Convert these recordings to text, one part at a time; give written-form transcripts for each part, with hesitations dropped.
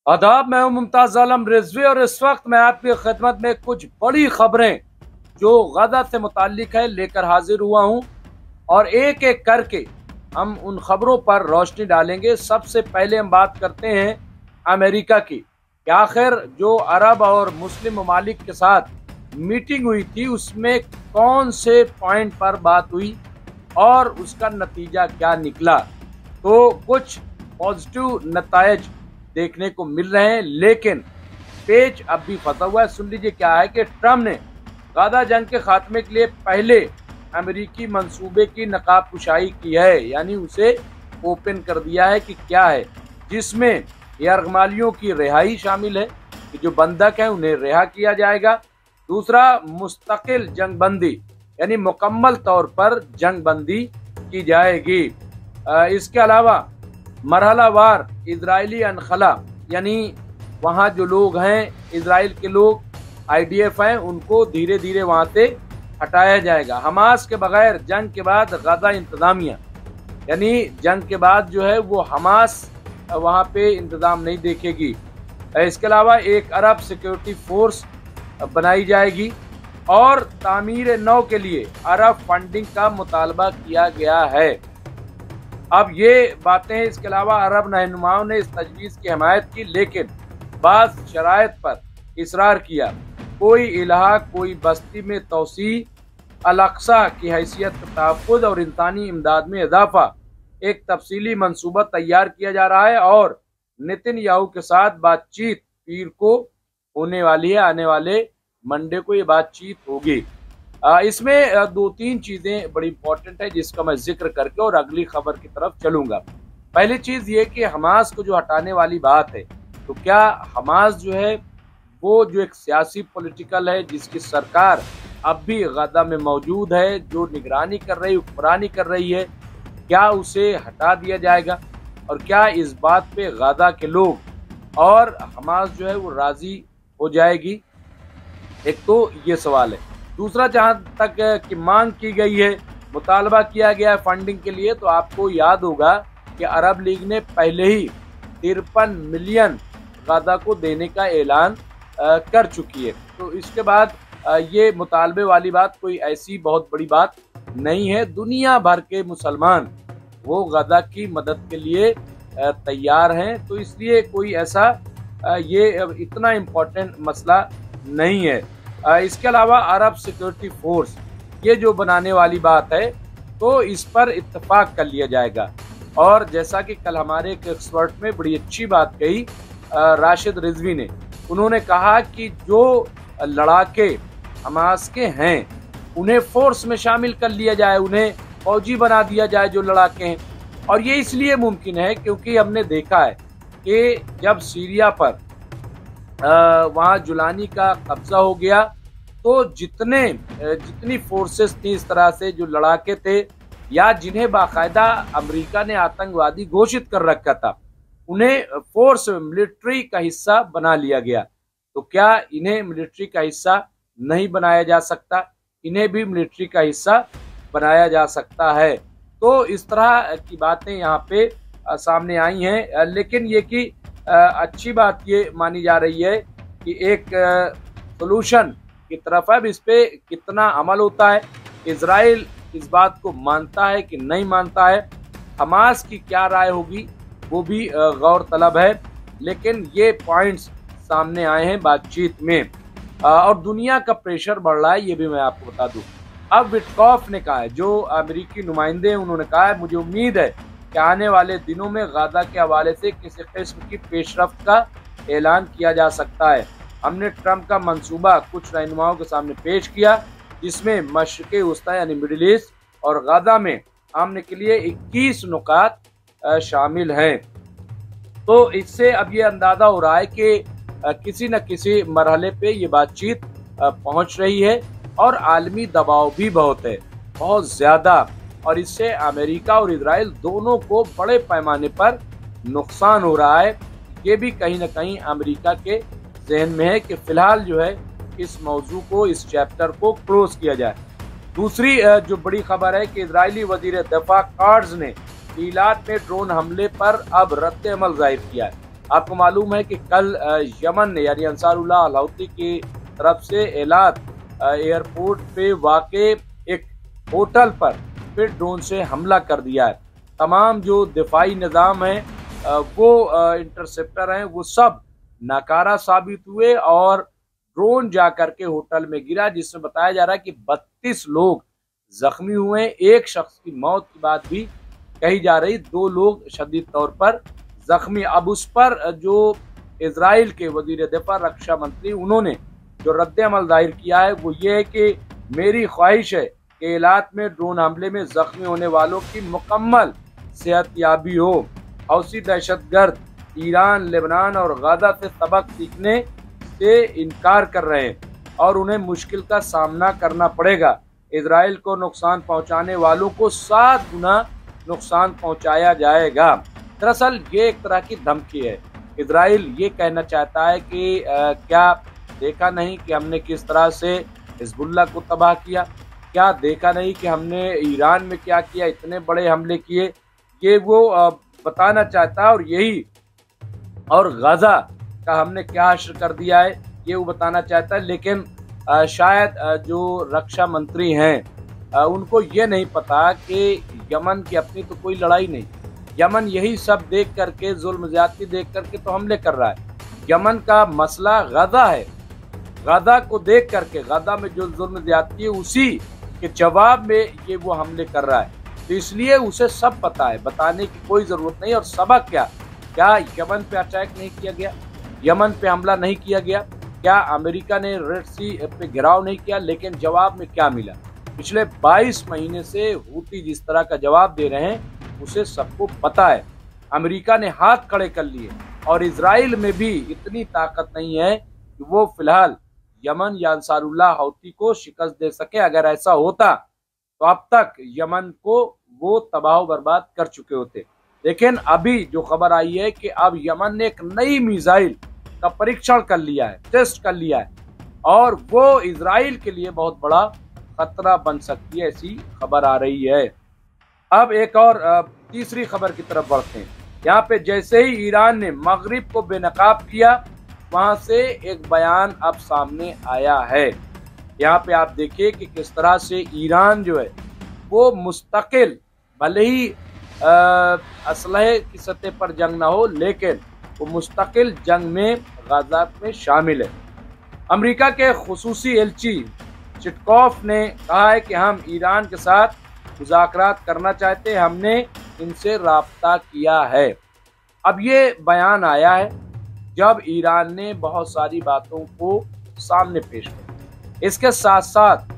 आदाब, मैं हूं मुमताज आलम रिजवी और इस वक्त मैं आपकी खिदमत में कुछ बड़ी खबरें जो गजा से मुताल्लिक है लेकर हाजिर हुआ हूं और एक एक करके हम उन खबरों पर रोशनी डालेंगे। सबसे पहले हम बात करते हैं अमेरिका की कि आखिर जो अरब और मुस्लिम ममालिक के साथ मीटिंग हुई थी उसमें कौन से पॉइंट पर बात हुई और उसका नतीजा क्या निकला। तो कुछ पॉजिटिव नतायज देखने को मिल रहे हैं, लेकिन पेच अब भी फंसा हुआ है। सुन लीजिए क्या है कि ट्रम्प ने गाजा जंग के खात्मे के लिए पहले अमेरिकी मंसूबे की नकाबकुशाई की है, यानी उसे ओपन कर दिया है कि क्या है, जिसमें यरगमालियों की रिहाई शामिल है कि जो बंधक हैं उन्हें रिहा किया जाएगा। दूसरा, मुस्तकिल जंगबंदी यानी मुकम्मल तौर पर जंगबंदी की जाएगी। इसके अलावा मरहलावार इजरायली अनखला यानी वहाँ जो लोग हैं इजराइल के लोग IDF हैं उनको धीरे धीरे वहाँ से हटाया जाएगा। हमास के बगैर जंग के बाद गजा इंतजामिया यानी जंग के बाद जो है वो हमास वहाँ पे इंतजाम नहीं देखेगी। इसके अलावा एक अरब सिक्योरिटी फोर्स बनाई जाएगी और तामीर नौ के लिए अरब फंडिंग का मुतालबा किया गया है। अब ये बातें हैं। इसके अलावा अरब रहनुमाओं ने इस तजवीज़ की हमायत की, लेकिन बाज़ शराइत पर इसरार किया। कोई इलाहा, कोई बस्ती में तोसी, अल-अक्सा की हैसियत का तहफ़्फ़ुज़ और इंसानी इमदाद में इजाफा। एक तफसीली मनसूबा तैयार किया जा रहा है और नेतन्याहू के साथ बातचीत पीर को होने वाली है। आने वाले मंडे को ये बातचीत होगी। इसमें दो तीन चीज़ें बड़ी इंपॉर्टेंट है जिसका मैं जिक्र करके और अगली खबर की तरफ चलूंगा। पहली चीज़ ये कि हमास को जो हटाने वाली बात है, तो क्या हमास जो है वो जो एक सियासी पॉलिटिकल है जिसकी सरकार अब भी गजा में मौजूद है, जो निगरानी कर रही, हुक्मरानी कर रही है, क्या उसे हटा दिया जाएगा और क्या इस बात पे गजा के लोग और हमास जो है वो राजी हो जाएगी? एक तो ये सवाल है। दूसरा, जहाँ तक कि मांग की गई है, मुतालबा किया गया है फंडिंग के लिए, तो आपको याद होगा कि अरब लीग ने पहले ही 53 मिलियन गजा को देने का ऐलान कर चुकी है। तो इसके बाद ये मुतालबे वाली बात कोई ऐसी बहुत बड़ी बात नहीं है। दुनिया भर के मुसलमान वो गजा की मदद के लिए तैयार हैं, तो इसलिए कोई ऐसा ये इतना इम्पोर्टेंट मसला नहीं है। इसके अलावा अरब सिक्योरिटी फोर्स ये जो बनाने वाली बात है, तो इस पर इत्तेफाक कर लिया जाएगा। और जैसा कि कल हमारे एक एक्सपर्ट में बड़ी अच्छी बात कही राशिद रिजवी ने, उन्होंने कहा कि जो लड़ाके हमास के हैं उन्हें फोर्स में शामिल कर लिया जाए, उन्हें फौजी बना दिया जाए जो लड़ाके हैं। और ये इसलिए मुमकिन है क्योंकि हमने देखा है कि जब सीरिया पर वहाँ जुलानी का कब्जा हो गया, तो जितनी फोर्सेस थी इस तरह से जो लड़ाके थे या जिन्हें बाकायदा अमेरिका ने आतंकवादी घोषित कर रखा था, उन्हें फोर्स मिलिट्री का हिस्सा बना लिया गया। तो क्या इन्हें मिलिट्री का हिस्सा नहीं बनाया जा सकता? इन्हें भी मिलिट्री का हिस्सा बनाया जा सकता है। तो इस तरह की बातें यहाँ पे सामने आई हैं। लेकिन ये कि अच्छी बात ये मानी जा रही है कि एक सोल्यूशन की तरफ अब इस पे कितना अमल होता है, इजराइल इस बात को मानता है कि नहीं मानता है, हमास की क्या राय होगी वो भी गौर तलब है। लेकिन ये पॉइंट्स सामने आए हैं बातचीत में और दुनिया का प्रेशर बढ़ रहा है, ये भी मैं आपको बता दूं। अब विटकॉफ ने कहा है, जो अमेरिकी नुमाइंदे हैं, उन्होंने कहा है मुझे उम्मीद है कि आने वाले दिनों में गाजा के हवाले से किसी किस्म की पेशरफ्त का ऐलान किया जा सकता है। हमने ट्रंप का मंसूबा कुछ रहनुमाओं के सामने पेश किया जिसमें मशरिक़ वस्ता यानी मिडिल ईस्ट और गाजा में आमने के लिए 21 नुकात शामिल हैं। तो इससे अब ये अंदाज़ा हो रहा है कि किसी न किसी मरहले पे ये बातचीत पहुंच रही है और आलमी दबाव भी बहुत है, बहुत ज़्यादा, और इससे अमेरिका और इजराइल दोनों को बड़े पैमाने पर नुकसान हो रहा है। ये भी कहीं ना कहीं अमेरिका के जहन में है कि फ़िलहाल जो है इस मौजू को, इस चैप्टर को क्लोज किया जाए। दूसरी जो बड़ी खबर है कि इजरायली वजीर दफा कार्ड्स ने ईलात में ड्रोन हमले पर अब रद्द अमल जाहिर किया है। आपको मालूम है कि कल यमन ने यानी अंसारुल्लाह अल हौती की तरफ से एलात एयरपोर्ट पे वाक़े एक होटल पर फिर ड्रोन से हमला कर दिया है। तमाम जो दिफाई निज़ाम है वो इंटरसेप्टर हैं वो सब नाकारा साबित हुए और ड्रोन जा करके होटल में गिरा, जिसमें बताया जा रहा है कि 32 लोग जख्मी हुए। एक शख्स की मौत की बात भी कही जा रही, 2 लोग शदीद तौर पर जख्मी। अब उस पर जो इजराइल के वजीर दिफा रक्षा मंत्री उन्होंने जो रद्द अमल जाहिर किया है वो ये है कि मेरी ख्वाहिश है कि इलाक में ड्रोन हमले में जख्मी होने वालों की मुकम्मल सेहतयाबी हो। हौसी दहशतगर्द ईरान, लेबनान और गाजा से सबक सीखने से इनकार कर रहे हैं और उन्हें मुश्किल का सामना करना पड़ेगा। इजराइल को नुकसान पहुंचाने वालों को 7 गुना नुकसान पहुंचाया जाएगा। दरअसल ये एक तरह की धमकी है। इजराइल ये कहना चाहता है कि क्या देखा नहीं कि हमने किस तरह से हिजबुल्लाह को तबाह किया, क्या देखा नहीं कि हमने ईरान में क्या किया, इतने बड़े हमले किए। ये वो बताना चाहता है और गाजा का हमने क्या हश्र कर दिया है ये वो बताना चाहता है। लेकिन शायद जो रक्षा मंत्री हैं उनको ये नहीं पता कि यमन की अपनी तो कोई लड़ाई नहीं। यमन यही सब देख करके, जुल्म ज्यादती देख करके तो हमले कर रहा है। यमन का मसला गाजा है। गाजा को देख करके, गाजा में जो जुल्म ज्यादती है उसी के जवाब में ये वो हमले कर रहा है। तो इसलिए उसे सब पता है, बताने की कोई जरूरत नहीं। और सबक क्या यमन पे अटैक नहीं किया गया, यमन पे हमला नहीं किया गया, क्या अमेरिका ने रेड सी पे घेराव नहीं किया? लेकिन जवाब में क्या मिला? पिछले 22 महीने से हूती जिस तरह का जवाब दे रहे हैं उसे सबको पता है। अमेरिका ने हाथ खड़े कर लिए और इजराइल में भी इतनी ताकत नहीं है कि वो फिलहाल यमन या अंसारुल्लाह हौती को शिकस्त दे सके। अगर ऐसा होता तो अब तक यमन को वो तबाह बर्बाद कर चुके होते। लेकिन अभी जो खबर आई है कि अब यमन ने एक नई मिसाइल का परीक्षण कर लिया है, टेस्ट कर लिया है और वो इजराइल के लिए बहुत बड़ा खतरा बन सकती है, ऐसी खबर आ रही है। अब एक और तीसरी खबर की तरफ बढ़ते हैं। यहाँ पे जैसे ही ईरान ने मगरिब को बेनकाब किया, वहां से एक बयान अब सामने आया है। यहाँ पे आप देखिए कि किस तरह से ईरान जो है वो मुस्तकिल, भले ही असलहे की सतह पर जंग ना हो, लेकिन वो मुस्तकिल जंग में गाजा में शामिल है। अमेरिका के खुसूसी एलची चिटकॉफ ने कहा है कि हम ईरान के साथ मुज़ाकरात करना चाहते हैं, हमने इनसे राब्ता किया है। अब ये बयान आया है जब ईरान ने बहुत सारी बातों को सामने पेश किया। इसके साथ साथ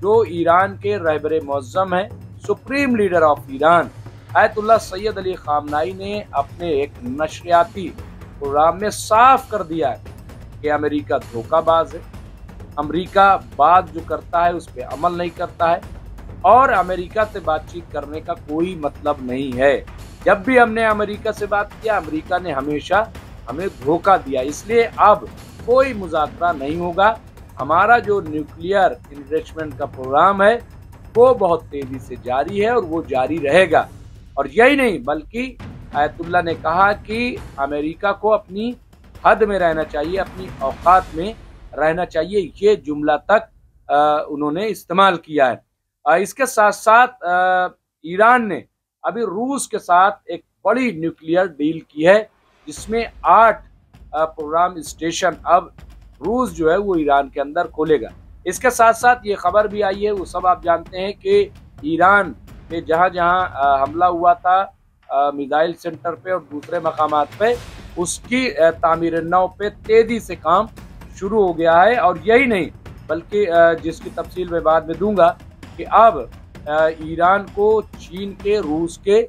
जो ईरान के रहबरे मुअज़्ज़म हैं, supreme leader of Iran Ayatollah Syed Ali खामनाई ने अपने एक नशरियाती प्रोग्राम में साफ कर दिया है कि अमेरिका धोखाबाज है, अमेरिका बात जो करता है उस पर अमल नहीं करता है और अमेरिका से बातचीत करने का कोई मतलब नहीं है। जब भी हमने अमेरिका से बात किया, अमेरिका ने हमेशा हमें धोखा दिया, इसलिए अब कोई मुज़ाकरा नहीं होगा। हमारा जो न्यूक्लियर इन्वेस्टमेंट का प्रोग्राम है वो बहुत तेजी से जारी है और वो जारी रहेगा। और यही नहीं बल्कि आयतुल्लाह ने कहा कि अमेरिका को अपनी हद में रहना चाहिए, अपनी औकात में रहना चाहिए, ये जुमला तक उन्होंने इस्तेमाल किया है। इसके साथ साथ ईरान ने अभी रूस के साथ एक बड़ी न्यूक्लियर डील की है जिसमें 8 प्रोग्राम स्टेशन अब रूस जो है वो ईरान के अंदर खोलेगा। इसके साथ साथ ये खबर भी आई है, वो सब आप जानते हैं कि ईरान पे जहाँ जहाँ हमला हुआ था मिसाइल सेंटर पे और दूसरे मकामात पे, उसकी तामीर नौ पे तेजी से काम शुरू हो गया है। और यही नहीं बल्कि जिसकी तफसील मैं बाद में दूंगा कि अब ईरान को चीन के, रूस के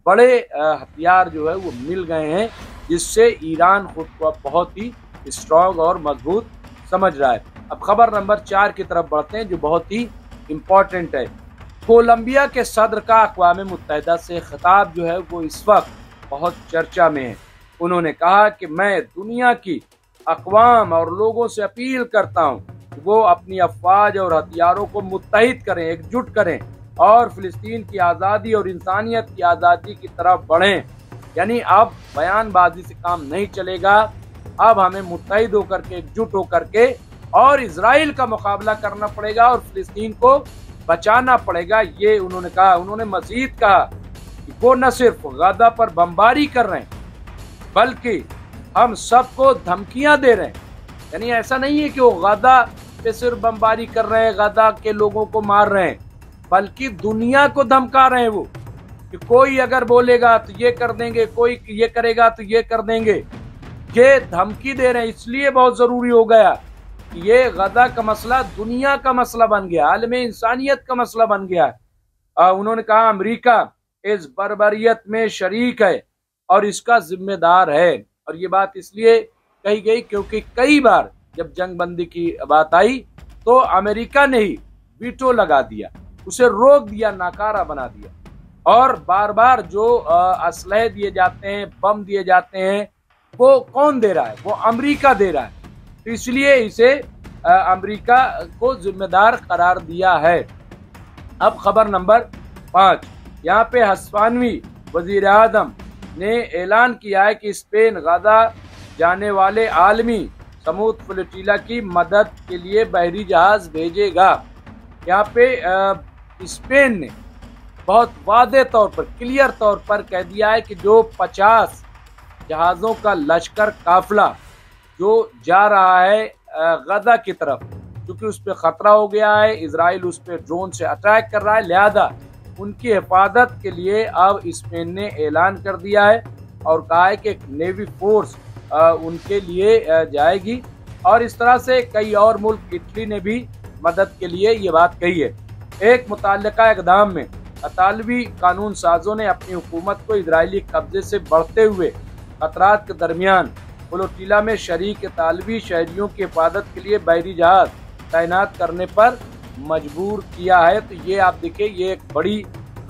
बड़े हथियार जो है वो मिल गए हैं, जिससे ईरान खुद को बहुत ही स्ट्रॉन्ग और मजबूत समझ रहा है। अब खबर नंबर 4 की तरफ बढ़ते हैं जो बहुत ही इम्पोर्टेंट है। कोलंबिया के सदर का अक़वाम मुत्तहिदा से खिताब जो है वो इस वक्त बहुत चर्चा में है। उन्होंने कहा कि मैं दुनिया की अक़वाम और लोगों से अपील करता हूँ कि वो अपनी अफवाज और हथियारों को मुत्तहिद करें, एकजुट करें और फ़िलिस्तीन की आज़ादी और इंसानियत की आज़ादी की तरफ बढ़ें। यानी अब बयानबाजी से काम नहीं चलेगा, अब हमें मुत्तहिद होकर के, एकजुट होकर के और इजराइल का मुकाबला करना पड़ेगा और फिलिस्तीन को बचाना पड़ेगा, ये उन्होंने कहा। उन्होंने मजीद कहा कि वो न सिर्फ गाजा पर बमबारी कर रहे हैं बल्कि हम सबको धमकियां दे रहे हैं। यानी ऐसा नहीं है कि वो गाजा पे सिर्फ बमबारी कर रहे हैं, गाजा के लोगों को मार रहे हैं, बल्कि दुनिया को धमका रहे हैं वो कि कोई अगर बोलेगा तो ये कर देंगे, कोई ये करेगा तो ये कर देंगे। ये धमकी दे रहे हैं। इसलिए बहुत जरूरी हो गया कि ये गाजा का मसला दुनिया का मसला बन गया, आलम इंसानियत का मसला बन गया। उन्होंने कहा अमेरिका इस बर्बरियत में शरीक है और इसका जिम्मेदार है। और ये बात इसलिए कही गई क्योंकि कई बार जब जंगबंदी की बात आई तो अमेरिका ने ही वीटो लगा दिया, उसे रोक दिया, नाकारा बना दिया। और बार बार जो असलहे दिए जाते हैं, बम दिए जाते हैं, वो कौन दे रहा है? वो अमेरिका दे रहा है। तो इसलिए इसे अमेरिका को जिम्मेदार करार दिया है। अब खबर नंबर 5, यहाँ पे हस्पानवी वजीर आजम ने ऐलान किया है कि स्पेन गाजा जाने वाले आलमी समूद फ्लोटिला की मदद के लिए बहरी जहाज भेजेगा। यहाँ पे स्पेन ने बहुत वादे तौर पर, क्लियर तौर पर कह दिया है कि जो 50 जहाज़ों का लश्कर काफिला जो जा रहा है गाजा की तरफ, क्योंकि उस पर खतरा हो गया है, इजराइल उस पर ड्रोन से अटैक कर रहा है, लिहाजा उनकी हिफाजत के लिए अब स्पेन ने ऐलान कर दिया है और कहा है कि एक नेवी फोर्स उनके लिए जाएगी। और इस तरह से कई और मुल्क, इटली ने भी मदद के लिए ये बात कही है। एक मुतल्लिका इक़दाम में अतालवी कानून साजों ने अपनी हुकूमत को इजरायली कब्जे से बढ़ते हुए खतरात के दरमियान फ्लोटिला में शरीक तालवी शहरियों की हिफाजत के लिए बहरी जहाज तैनात करने पर मजबूर किया है। तो ये आप देखिए, ये एक बड़ी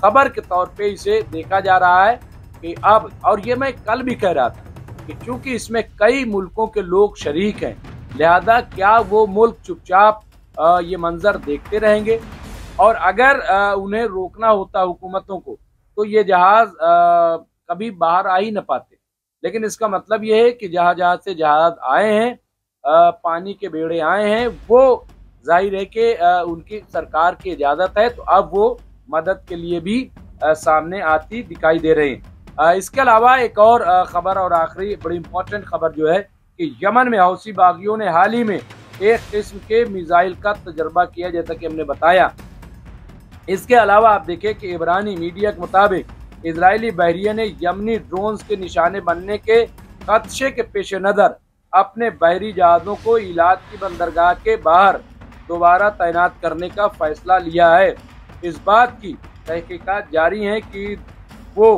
खबर के तौर पे इसे देखा जा रहा है कि अब, और ये मैं कल भी कह रहा था कि चूंकि इसमें कई मुल्कों के लोग शरीक हैं, लिहाजा क्या वो मुल्क चुपचाप ये मंजर देखते रहेंगे? और अगर उन्हें रोकना होता हुकूमतों को तो ये जहाज कभी बाहर आ ही न पाते। लेकिन इसका मतलब ये है कि जहाज से जहाज आए हैं, पानी के बेड़े आए हैं, वो जाहिर है कि उनकी सरकार की इजाज़त है, तो अब वो मदद के लिए भी सामने आती दिखाई दे रही हैं। इसके अलावा एक और खबर और आखिरी बड़ी इंपॉर्टेंट खबर जो है कि यमन में हौसी बागियों ने हाल ही में एक किस्म के मिसाइल का तजर्बा किया, जैसा कि हमने बताया। इसके अलावा आप देखें कि इब्रानी मीडिया के मुताबिक इजरायली बहरिया ने यमनी ड्रोन्स के निशाने बनने के खदशे के पेश नज़र अपने बहरी जहाज़ों को इलाद की बंदरगाह के बाहर दोबारा तैनात करने का फैसला लिया है। इस बात की तहकीकात जारी है कि वो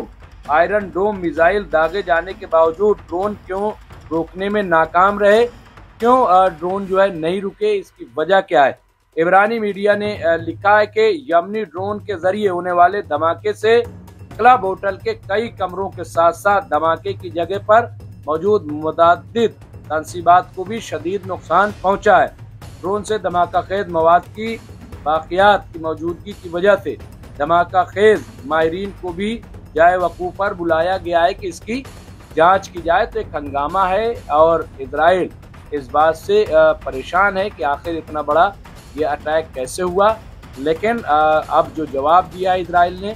आयरन डोम मिसाइल दागे जाने के बावजूद ड्रोन क्यों रोकने में नाकाम रहे, क्यों ड्रोन जो है नहीं रुके, इसकी वजह क्या है। इब्रानी मीडिया ने लिखा है कि यमनी ड्रोन के जरिए होने वाले धमाके से क्लब होटल के कई कमरों के साथ साथ धमाके की जगह पर मौजूद मुतअद्दिद तनसीबात को भी शदीद नुकसान पहुंचा है। ड्रोन से धमाका खेज मवाद की बाकियात की मौजूदगी की वजह से धमाका खेज माहिरीन को भी जाए वकूफ पर बुलाया गया है कि इसकी जांच की जाए। तो एक हंगामा है और इजराइल इस बात से परेशान है कि आखिर इतना बड़ा ये अटैक कैसे हुआ। लेकिन अब जो जवाब दिया इजराइल ने,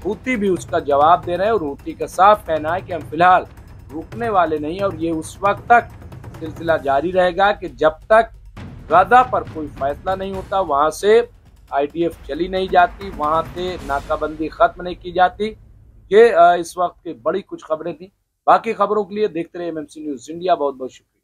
हूती भी उसका जवाब दे रहे हैं और हूती का साफ कहना है कि हम फिलहाल रुकने वाले नहीं, और ये उस वक्त तक सिलसिला जारी रहेगा कि जब तक गाजा पर कोई फैसला नहीं होता, वहाँ से IDF चली नहीं जाती, वहाँ से नाकाबंदी खत्म नहीं की जाती। ये इस वक्त की बड़ी कुछ खबरें थी। बाकी खबरों के लिए देखते रहे MMC न्यूज़ इंडिया। बहुत बहुत शुक्रिया।